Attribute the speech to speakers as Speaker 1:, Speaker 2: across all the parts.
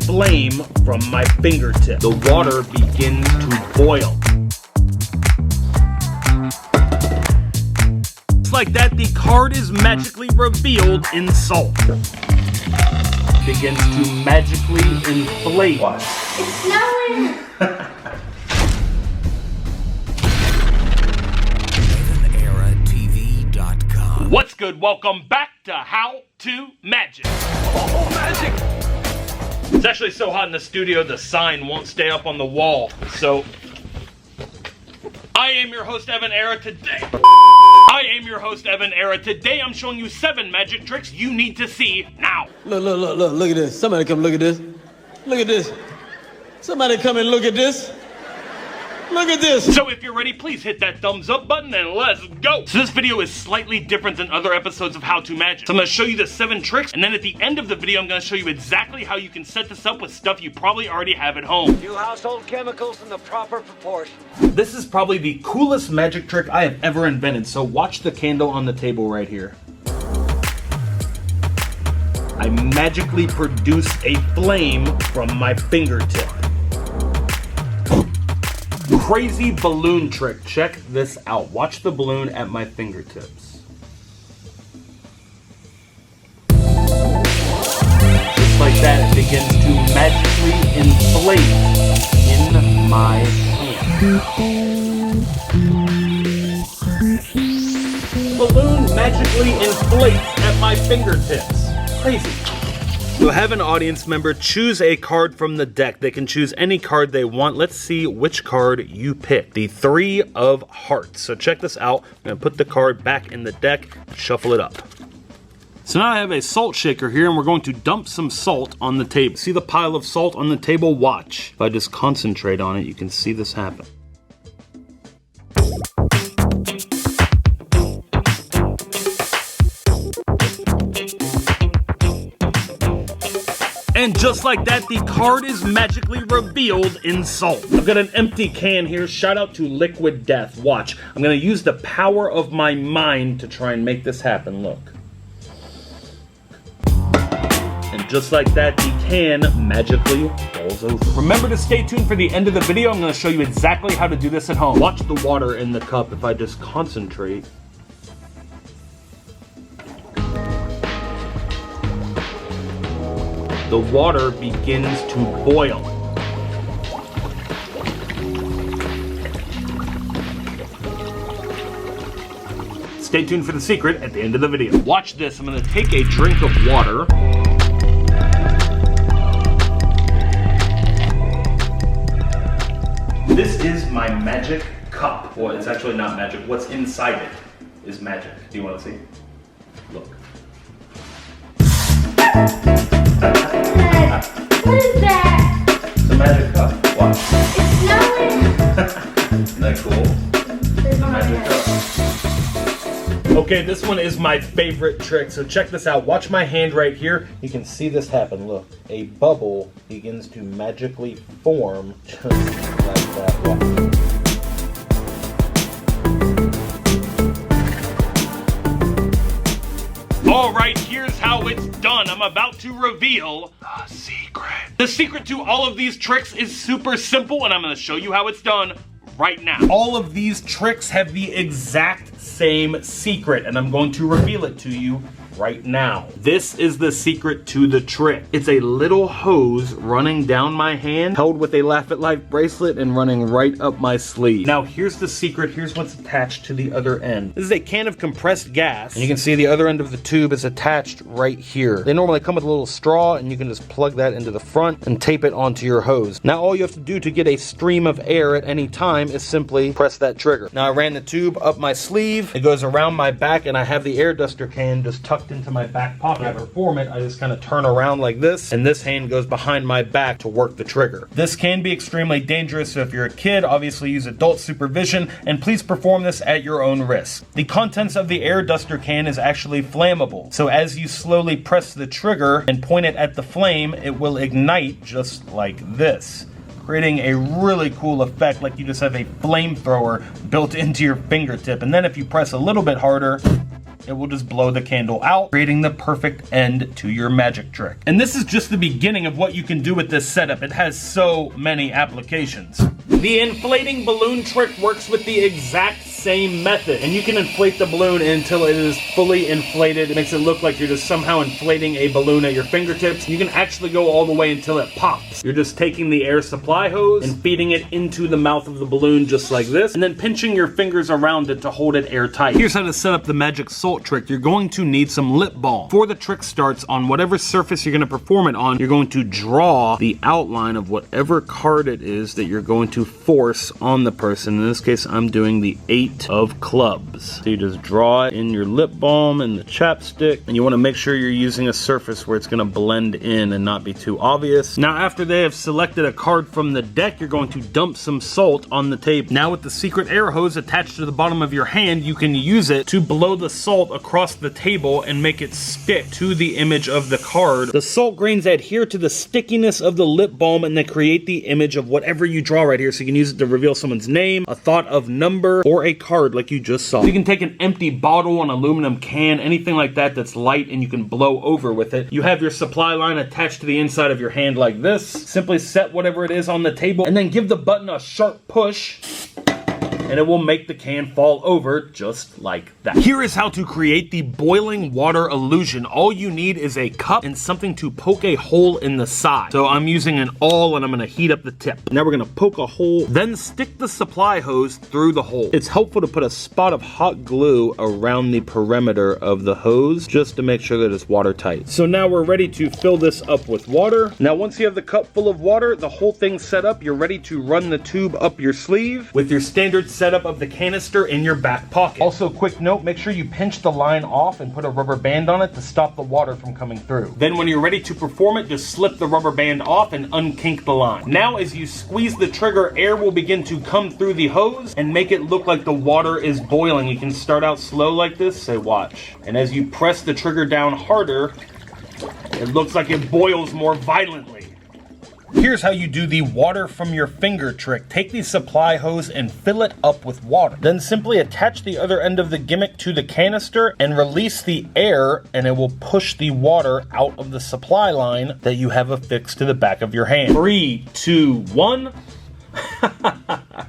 Speaker 1: flame from my fingertip. The water begins to boil. Just like that, the card is magically revealed in salt. Begins to magically inflate. What?
Speaker 2: It's snowing!
Speaker 3: EvanEraTV.com.
Speaker 1: What's good? Welcome back to How to Magic. Oh, magic! It's actually so hot in the studio, the sign won't stay up on the wall. So, I am your host, Evan Era. Today I'm showing you 7 magic tricks you need to see now.
Speaker 4: Look at this. Somebody come look at this. Look at this. Somebody come and look at this. Look at this.
Speaker 1: So if you're ready, please hit that thumbs up button and let's go. So this video is slightly different than other episodes of How to Magic. So I'm gonna show you the 7 tricks, and then at the end of the video, I'm gonna show you exactly how you can set this up with stuff you probably already have at home.
Speaker 5: Few household chemicals in the proper proportion.
Speaker 1: This is probably the coolest magic trick I have ever invented. So watch the candle on the table right here. I magically produce a flame from my fingertip. Crazy balloon trick. Check this out. Watch the balloon at my fingertips. Just like that, it begins to magically inflate in my hand. Balloon magically inflates at my fingertips. Crazy. So have an audience member choose a card from the deck. They can choose any card they want. Let's see which card you pick. The 3 of Hearts. So check this out. I'm gonna put the card back in the deck, shuffle it up. So now I have a salt shaker here, and we're going to dump some salt on the table. See the pile of salt on the table? Watch. If I just concentrate on it, you can see this happen. And just like that, the card is magically revealed in salt. I've got an empty can here. Shout out to Liquid Death. Watch. I'm going to use the power of my mind to try and make this happen. Look. And just like that, the can magically falls over. Remember to stay tuned for the end of the video. I'm going to show you exactly how to do this at home. Watch the water in the cup. If I just concentrate. The water begins to boil. Stay tuned for the secret at the end of the video. Watch this. I'm going to take a drink of water. This is my magic cup. Well, it's actually not magic. What's inside it is magic. Do you want to see? Look.
Speaker 2: What is that?
Speaker 1: It's a magic cup. Watch.
Speaker 2: It's snowing!
Speaker 1: Isn't that cool? It's a magic cup. Okay, this one is my favorite trick, so check this out. Watch my hand right here. You can see this happen. Look, a bubble begins to magically form just like that. Watch. Alright, here's how it's done. I'm about to reveal the secret. The secret to all of these tricks is super simple, and I'm going to show you how it's done right now. All of these tricks have the exact same secret, and I'm going to reveal it to you right now. This is the secret to the trick. It's a little hose running down my hand, held with a Laugh at Life bracelet and running right up my sleeve. Now here's the secret. Here's what's attached to the other end. This is a can of compressed gas, and you can see the other end of the tube is attached right here. They normally come with a little straw, and you can just plug that into the front and tape it onto your hose. Now all you have to do to get a stream of air at any time is simply press that trigger. Now I ran the tube up my sleeve. It goes around my back, and I have the air duster can just tucked into my back pocket. When I perform it, I just kind of turn around like this, and this hand goes behind my back to work the trigger. This can be extremely dangerous, so if you're a kid, obviously use adult supervision, and please perform this at your own risk. The contents of the air duster can is actually flammable, so as you slowly press the trigger and point it at the flame, it will ignite just like this, creating a really cool effect, like you just have a flamethrower built into your fingertip. And then if you press a little bit harder, it will just blow the candle out, creating the perfect end to your magic trick. And this is just the beginning of what you can do with this setup. It has so many applications. The inflating balloon trick works with the exact same method, and you can inflate the balloon until it is fully inflated. It makes it look like you're just somehow inflating a balloon at your fingertips. You can actually go all the way until it pops. You're just taking the air supply hose and feeding it into the mouth of the balloon just like this, and then pinching your fingers around it to hold it airtight. Here's how to set up the magic salt trick. You're going to need some lip balm. Before the trick starts, on whatever surface you're going to perform it on, you're going to draw the outline of whatever card it is that you're going to force on the person. In this case, I'm doing the 8 of clubs. So you just draw it in your lip balm and the chapstick, and you want to make sure you're using a surface where it's going to blend in and not be too obvious. Now, after they have selected a card from the deck, you're going to dump some salt on the table. Now, with the secret air hose attached to the bottom of your hand, you can use it to blow the salt across the table and make it stick to the image of the card. The salt grains adhere to the stickiness of the lip balm and they create the image of whatever you draw right here. So you can use it to reveal someone's name, a thought of number, or a card like you just saw. So you can take an empty bottle, an aluminum can, anything like that that's light, and you can blow over with it. You have your supply line attached to the inside of your hand like this. Simply set whatever it is on the table and then give the button a sharp push, and it will make the can fall over just like that. Here is how to create the boiling water illusion. All you need is a cup and something to poke a hole in the side. So I'm using an awl and I'm gonna heat up the tip. Now we're gonna poke a hole, then stick the supply hose through the hole. It's helpful to put a spot of hot glue around the perimeter of the hose just to make sure that it's watertight. So now we're ready to fill this up with water. Now once you have the cup full of water, the whole thing set up, you're ready to run the tube up your sleeve with your standard setup of the canister in your back pocket. Also, quick note, make sure you pinch the line off and put a rubber band on it to stop the water from coming through. Then when you're ready to perform it, just slip the rubber band off and unkink the line. Now as you squeeze the trigger, air will begin to come through the hose and make it look like the water is boiling. You can start out slow like this, say watch. And as you press the trigger down harder, it looks like it boils more violently. Here's how you do the water from your finger trick. Take the supply hose and fill it up with water. Then simply attach the other end of the gimmick to the canister and release the air, and it will push the water out of the supply line that you have affixed to the back of your hand. 3, 2, 1.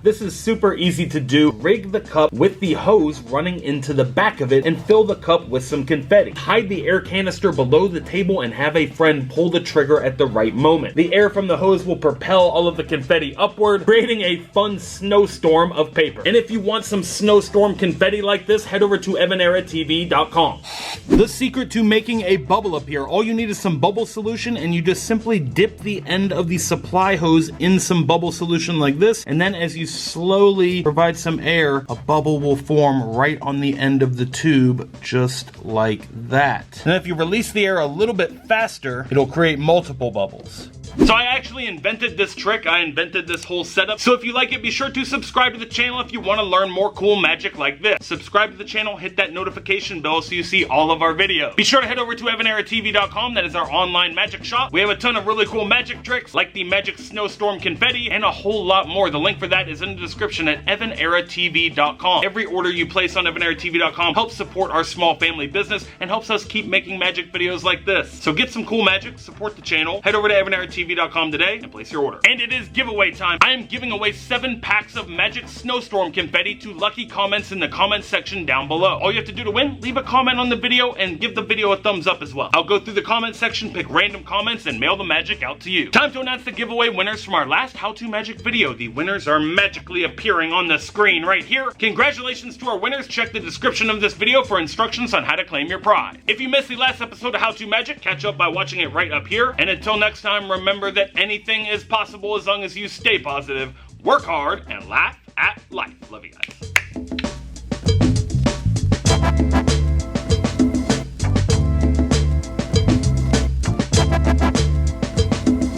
Speaker 1: This is super easy to do. Rig the cup with the hose running into the back of it and fill the cup with some confetti. Hide the air canister below the table and have a friend pull the trigger at the right moment. The air from the hose will propel all of the confetti upward, creating a fun snowstorm of paper. And if you want some snowstorm confetti like this, head over to evaneratv.com. The secret to making a bubble appear, all you need is some bubble solution, and you just simply dip the end of the supply hose in some bubble solution like this, and then as you slowly provide some air, a bubble will form right on the end of the tube, just like that. And if you release the air a little bit faster, it'll create multiple bubbles. So I actually invented this trick. I invented this whole setup. So if you like it, be sure to subscribe to the channel if you want to learn more cool magic like this. Subscribe to the channel, hit that notification bell so you see all of our videos. Be sure to head over to evaneratv.com. That is our online magic shop. We have a ton of really cool magic tricks like the magic snowstorm confetti and a whole lot more. The link for that is in the description at evaneratv.com. Every order you place on evaneratv.com helps support our small family business and helps us keep making magic videos like this. So get some cool magic, support the channel, head over to evaneratv.com today and place your order. And it is giveaway time. I am giving away 7 packs of magic snowstorm confetti to lucky comments in the comment section down below. All you have to do to win, leave a comment on the video and give the video a thumbs up as well. I'll go through the comment section, pick random comments, and mail the magic out to you. Time to announce the giveaway winners from our last how-to magic video. The winners are magically appearing on the screen right here. Congratulations to our winners. Check the description of this video for instructions on how to claim your prize. If you missed the last episode of How To Magic, catch up by watching it right up here. And until next time, remember that anything is possible as long as you stay positive, work hard, and laugh at life. Love you guys.